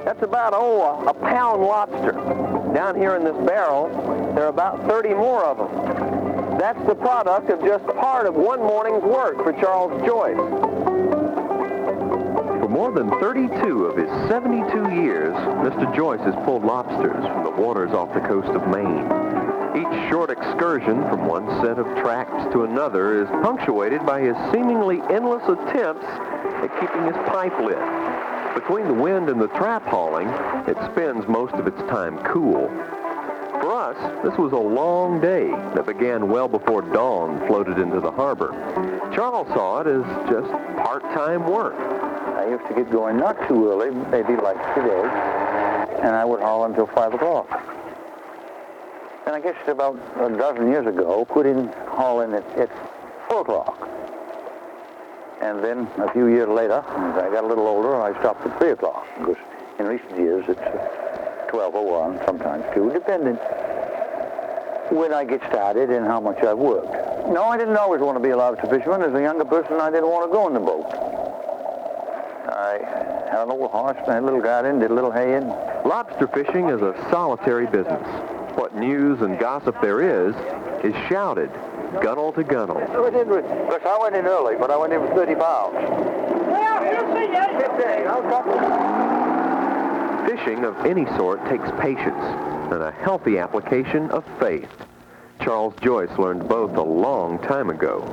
That's about, a pound lobster. Down here in this barrel, there are about 30 more of them. That's the product of just part of one morning's work for Charles Joyce. For more than 32 of his 72 years, Mr. Joyce has pulled lobsters from the waters off the coast of Maine. Each short excursion from one set of tracks to another is punctuated by his seemingly endless attempts at keeping his pipe lit. Between the wind and the trap hauling, it spends most of its time cool. For us, this was a long day that began well before dawn floated into the harbor. Charles saw it as just part-time work. I used to get going not too early, maybe like today, and I would haul until 5 o'clock. And I guess about a dozen years ago, quit in hauling at 4 o'clock. And then a few years later, as I got a little older, I stopped at 3 o'clock. Because in recent years, it's 12:01, sometimes 2, depending when I get started and how much I've worked. No, I didn't always want to be a lobster fisherman. As a younger person, I didn't want to go in the boat. I had an old horse, and a little garden, did a little hay in. Lobster fishing is a solitary business. What news and gossip there is shouted, gunnel to gunnel. Because I went in early, but I went in with 30 pounds. Fishing of any sort takes patience and a healthy application of faith. Charles Joyce learned both a long time ago.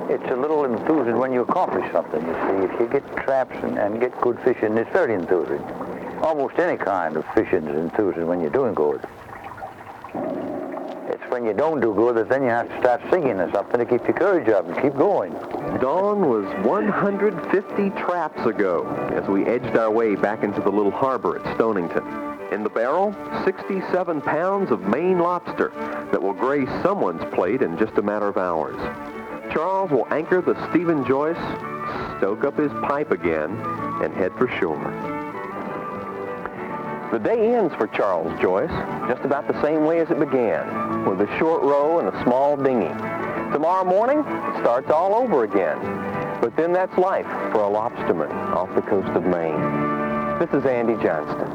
It's a little enthusing when you accomplish something, you see. If you get traps and get good fishing, it's very enthusing. Almost any kind of fishing is enthusing when you're doing good. It's when you don't do good that then you have to start singing or something to keep your courage up and keep going. Dawn was 150 traps ago as we edged our way back into the little harbor at Stonington. In the barrel, 67 pounds of Maine lobster that will grace someone's plate in just a matter of hours. Charles will anchor the Stephen Joyce, stoke up his pipe again, and head for shore. The day ends for Charles Joyce just about the same way as it began, with a short row and a small dinghy. Tomorrow morning, it starts all over again. But then that's life for a lobsterman off the coast of Maine. This is Andy Johnston.